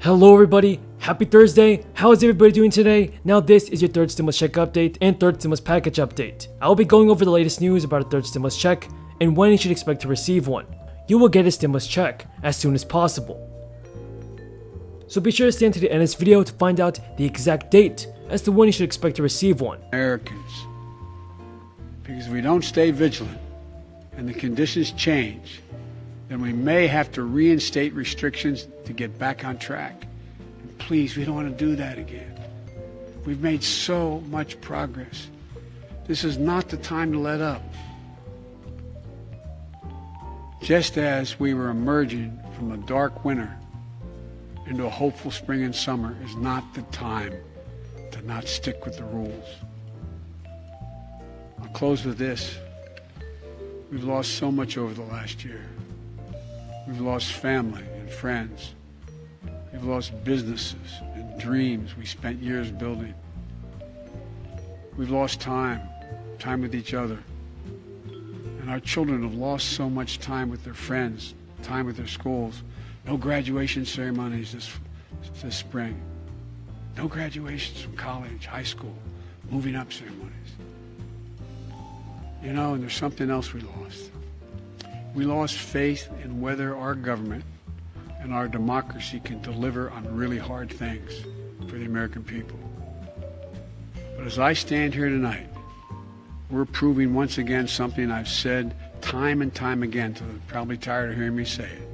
Hello everybody, happy Thursday. How is everybody doing today? Now this is your third stimulus check update and third stimulus package update. I will be going over the latest news about a third stimulus check and when you should expect to receive one. You will get a stimulus check as soon as possible. So be sure to stay until the end of this video to find out the exact date as to when you should expect to receive one. Americans, because if we don't stay vigilant and the conditions change, then we may have to reinstate restrictions to get back on track. And please, we don't want to do that again. We've made so much progress. This is not the time to let up. Just as we were emerging from a dark winter into a hopeful spring and summer is not the time to not stick with the rules. I'll close with this. We've lost so much over the last year. We've lost family and friends. We've lost businesses and dreams we spent years building. We've lost time with each other. And our children have lost so much time with their friends, time with their schools. No graduation ceremonies this spring. No graduations from college, high school, moving up ceremonies. You know, and there's something else we lost. We lost faith in whether our government and our democracy can deliver on really hard things for the American people. But as I stand here tonight, we're proving once again something I've said time and time again, till they're probably tired of hearing me say it.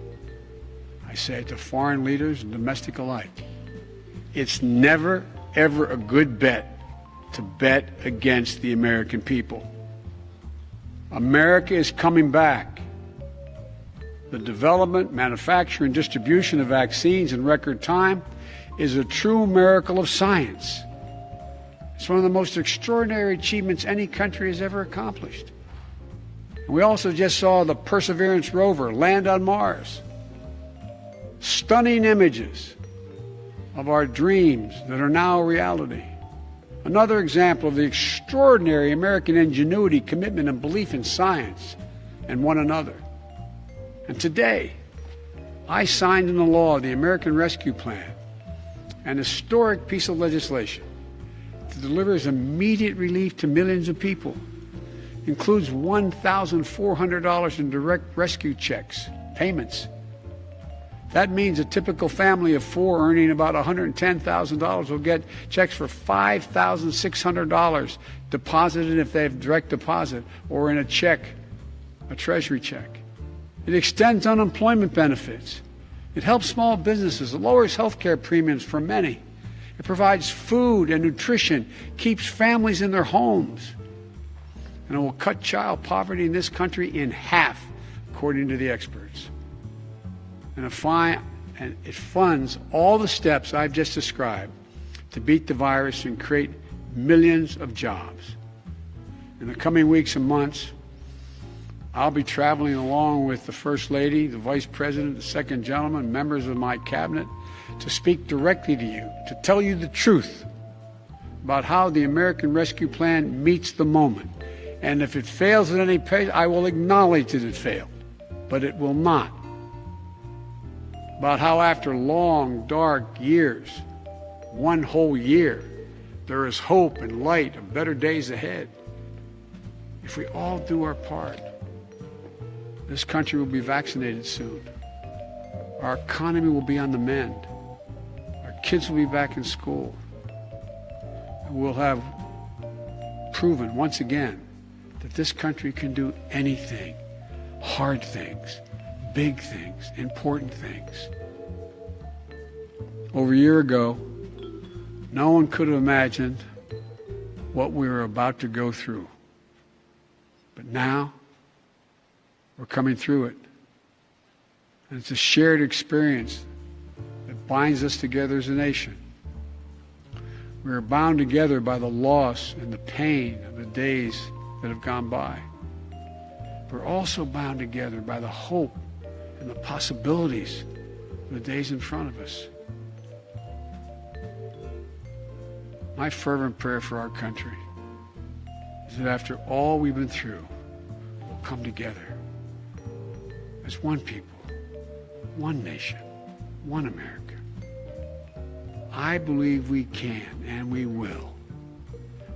I say it to foreign leaders and domestic alike. It's never, ever a good bet to bet against the American people. America is coming back. The development, manufacture, and distribution of vaccines in record time is a true miracle of science. It's one of the most extraordinary achievements any country has ever accomplished. We also just saw the Perseverance rover land on Mars. Stunning images of our dreams that are now a reality. Another example of the extraordinary American ingenuity, commitment, and belief in science and one another. And today, I signed into law the American Rescue Plan, an historic piece of legislation that delivers immediate relief to millions of people. Includes $1,400 in direct rescue checks, payments. That means a typical family of four earning about $110,000 will get checks for $5,600 deposited if they have direct deposit or in a check, a treasury check. It extends unemployment benefits. It helps small businesses. It lowers health care premiums for many. It provides food and nutrition, keeps families in their homes. And it will cut child poverty in this country in half, according to the experts. And it funds all the steps I've just described to beat the virus and create millions of jobs. In the coming weeks and months, I'll be traveling along with the First Lady, the Vice President, the Second Gentleman, members of my cabinet, to speak directly to you, to tell you the truth about how the American Rescue Plan meets the moment. And if it fails at any pace, I will acknowledge that it failed, but it will not. About how after long, dark years, one whole year, there is hope and light of better days ahead. If we all do our part, this country will be vaccinated soon. Our economy will be on the mend. Our kids will be back in school. And we'll have proven once again that this country can do anything, hard things, big things, important things. Over a year ago, no one could have imagined what we were about to go through. But now, we're coming through it. And it's a shared experience that binds us together as a nation. We are bound together by the loss and the pain of the days that have gone by. We're also bound together by the hope and the possibilities of the days in front of us. My fervent prayer for our country is that after all we've been through, we'll come together as one people, one nation, one America. I believe we can and we will.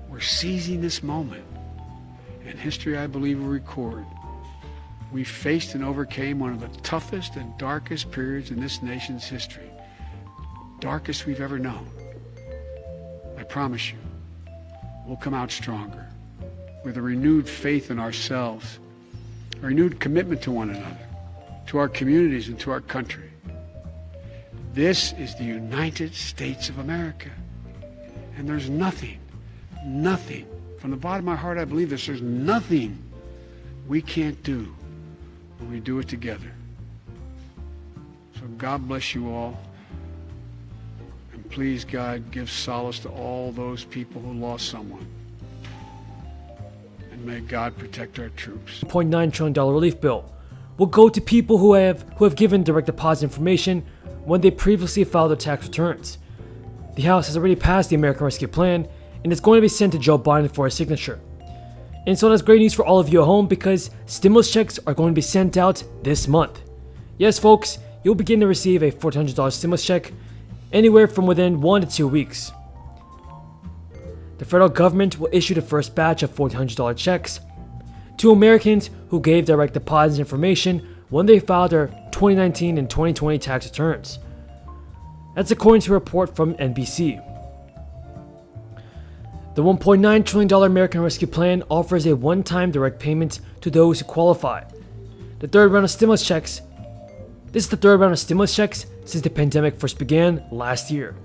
We're seizing this moment. And history, I believe, will record. We faced and overcame one of the toughest and darkest periods in this nation's history. Darkest we've ever known. I promise you, we'll come out stronger with a renewed faith in ourselves, a renewed commitment to one another, to our communities and to our country. This is the United States of America. And there's nothing, from the bottom of my heart I believe this, there's nothing we can't do when we do it together. So God bless you all. And please, God, give solace to all those people who lost someone. And may God protect our troops. $0.9 trillion relief bill will go to people who have given direct deposit information when they previously filed their tax returns. The House has already passed the American Rescue Plan, and it's going to be sent to Joe Biden for his signature. And so that's great news for all of you at home because stimulus checks are going to be sent out this month. Yes, folks, you'll begin to receive a $1,400 stimulus check anywhere from within 1 to 2 weeks. The federal government will issue the first batch of $1,400 checks to Americans who gave direct deposit information when they filed their 2019 and 2020 tax returns. That's according to a report from NBC. The $1.9 trillion American Rescue Plan offers a one-time direct payment to those who qualify. The third round of stimulus checks. This is the third round of stimulus checks since the pandemic first began last year.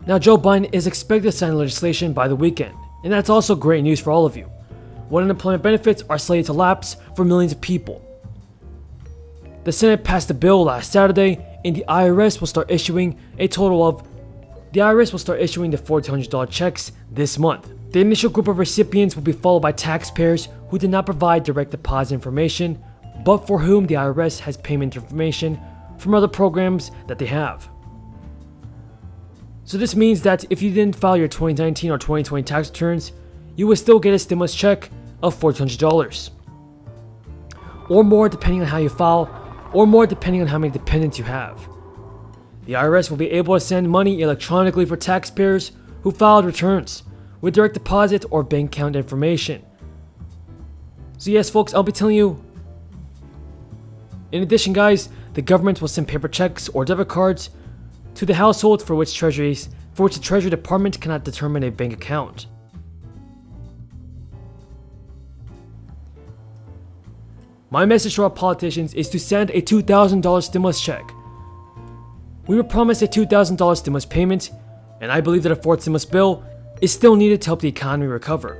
Now, Joe Biden is expected to sign legislation by the weekend, and that's also great news for all of you. When unemployment benefits are slated to lapse for millions of people. The Senate passed a bill last Saturday, and the IRS will start issuing the $1,400 checks this month. The initial group of recipients will be followed by taxpayers who did not provide direct deposit information, but for whom the IRS has payment information from other programs that they have. So this means that if you didn't file your 2019 or 2020 tax returns, you will still get a stimulus check of $1,400. Or more depending on how you file, or more depending on how many dependents you have. The IRS will be able to send money electronically for taxpayers who filed returns with direct deposit or bank account information. So yes, folks, I'll be telling you. In addition, guys, the government will send paper checks or debit cards to the household for which the Treasury Department cannot determine a bank account. My message to our politicians is to send a $2,000 stimulus check. We were promised a $2,000 stimulus payment, and I believe that a fourth stimulus bill is still needed to help the economy recover.